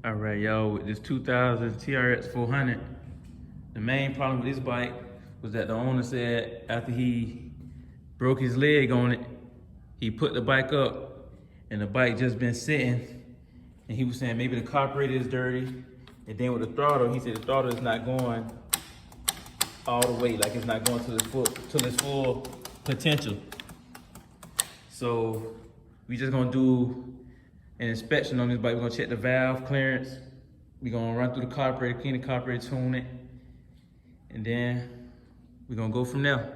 All right, y'all, with this 2000 Trx400, the main problem with this bike was that the owner said after he broke his leg on it, he put the bike up and the bike just been sitting, and he was saying maybe the carburetor is dirty, and then with the throttle, he said the throttle is not going all the way, like it's not going to its full potential. So we just gonna do an inspection on this bike. We're gonna check the valve clearance. We're gonna run through the carburetor, clean the carburetor, tune it, and then we're gonna go from there.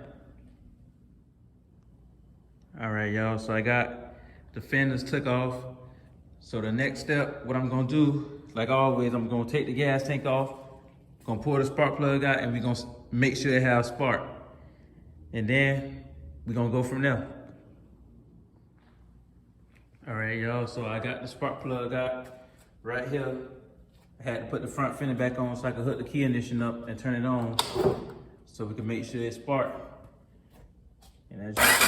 All right, y'all, so I got the fenders took off. So the next step, what I'm gonna do, like always, I'm gonna take the gas tank off, gonna pull the spark plug out, and we're gonna make sure it has spark. And then we're gonna go from there. All right, y'all, so I got the spark plug out right here. I had to put the front fender back on so I could hook the key ignition up and turn it on so we can make sure it spark. And as you can see,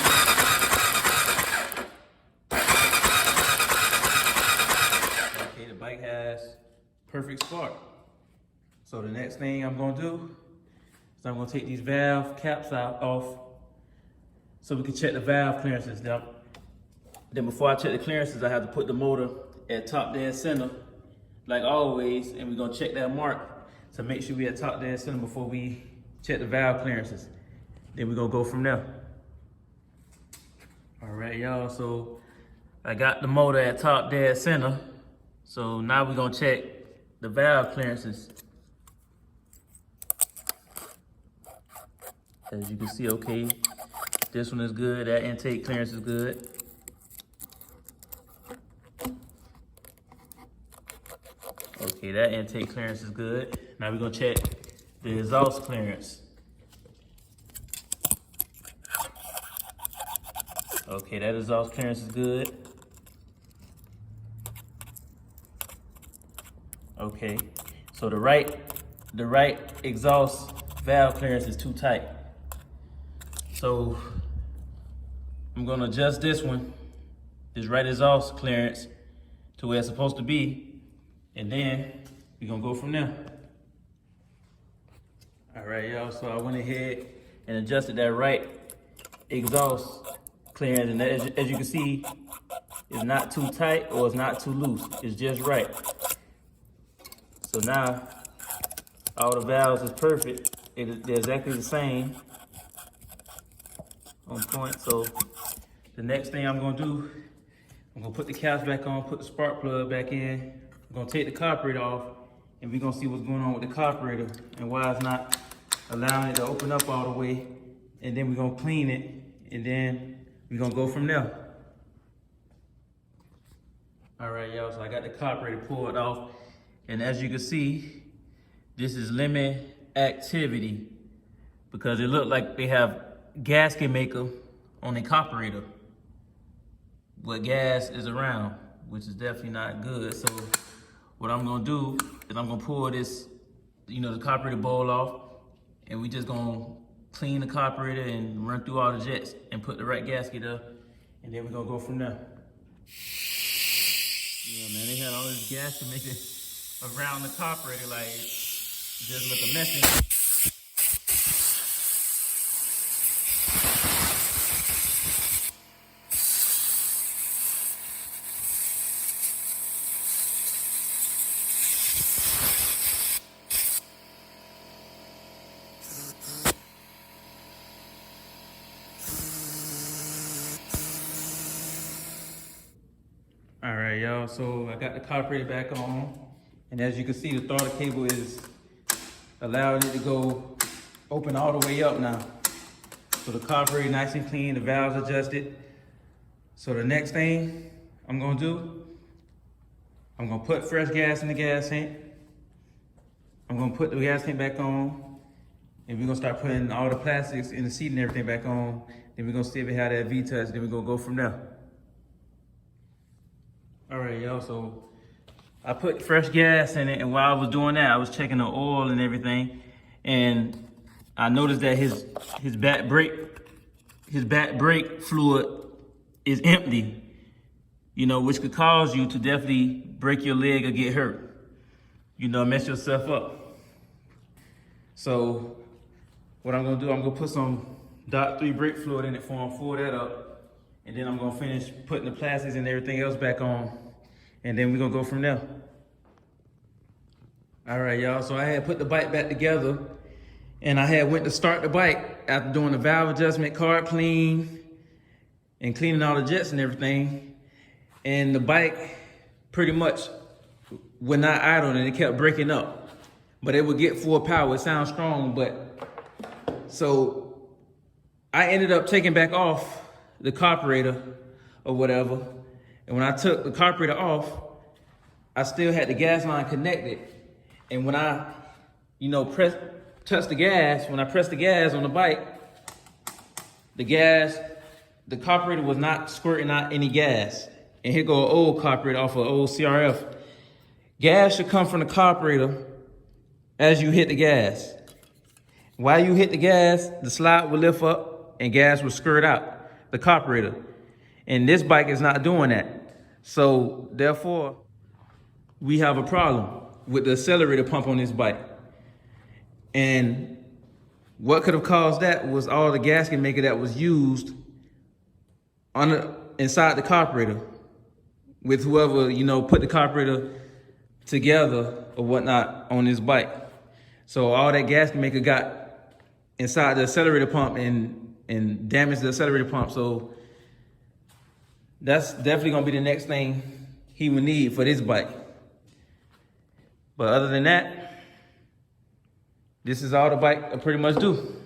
okay, the bike has perfect spark. So the next thing I'm gonna do is I'm gonna take these valve caps off so we can check the valve clearances. Then before I check the clearances, I have to put the motor at top dead center, like always, and we're gonna check that mark to make sure we at top dead center before we check the valve clearances. Then we're gonna go from there. All right, y'all, so I got the motor at top dead center. So now we're gonna check the valve clearances. As you can see, okay, this one is good, that intake clearance is good. Okay, that intake clearance is good. Now we're gonna check the exhaust clearance. Okay, that exhaust clearance is good. Okay, so the right exhaust valve clearance is too tight. So I'm gonna adjust this one, this right exhaust clearance, to where it's supposed to be. And then we're gonna go from there. All right, y'all, so I went ahead and adjusted that right exhaust clearance, and that, as you can see, it's not too tight or it's not too loose. It's just right. So now, all the valves is perfect. They're exactly the same, on point. So the next thing I'm gonna do, I'm gonna put the caps back on, put the spark plug back in. I'm gonna take the carburetor off, and we're gonna see what's going on with the carburetor and why it's not allowing it to open up all the way. And then we're gonna clean it, and then we're gonna go from there. All right, y'all, so I got the carburetor pulled off, and as you can see, this is limit activity because it looked like they have gasket maker on the carburetor, but gas is around, which is definitely not good. So what I'm gonna do is I'm gonna pull this, the carburetor bowl off, and we just gonna clean the carburetor and run through all the jets and put the right gasket up, and then we're gonna go from there. Yeah, man, they had all this gasket making around the carburetor, like, just look a mess in it. All right, y'all, so I got the carburetor back on, and as you can see, the throttle cable is allowing it to go open all the way up now. So the carburetor nice and clean, the valves adjusted. So the next thing I'm gonna do, I'm gonna put fresh gas in the gas tank. I'm gonna put the gas tank back on, and we're gonna start putting all the plastics in the seat and everything back on. Then we're gonna see if it had that V-touch, then we're gonna go from there. All right, y'all, so I put fresh gas in it, and while I was doing that, I was checking the oil and everything, and I noticed that his back brake fluid is empty, which could cause you to definitely break your leg or get hurt. mess yourself up. So what I'm gonna do, I'm gonna put some .3 brake fluid in it for him, full that up, and then I'm gonna finish putting the plastics and everything else back on, and then we're gonna go from there. All right, y'all, so I had put the bike back together, and I had went to start the bike after doing the valve adjustment, carb clean, and cleaning all the jets and everything, and the bike pretty much would not idle, and it kept breaking up. But it would get full power. It sounds strong, but so I ended up taking back off the carburetor or whatever. And when I took the carburetor off, I still had the gas line connected. And when I, touch the gas, when I press the gas on the bike, the carburetor was not squirting out any gas. And here go an old carburetor off of old CRF. Gas should come from the carburetor as you hit the gas. While you hit the gas, the slide will lift up and gas will squirt out the carburetor. And this bike is not doing that. So therefore, we have a problem with the accelerator pump on this bike. And what could have caused that was all the gasket maker that was used inside the carburetor with whoever, put the carburetor together or whatnot on this bike. So all that gasket maker got inside the accelerator pump and damaged the accelerator pump. So that's definitely gonna be the next thing he would need for this bike. But other than that, this is all the bike will pretty much do.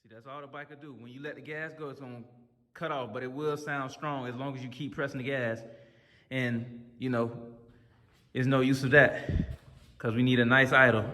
That's all the bike will do. When you let the gas go, it's gonna cut off, but it will sound strong as long as you keep pressing the gas. And, there's no use of that because we need a nice idle.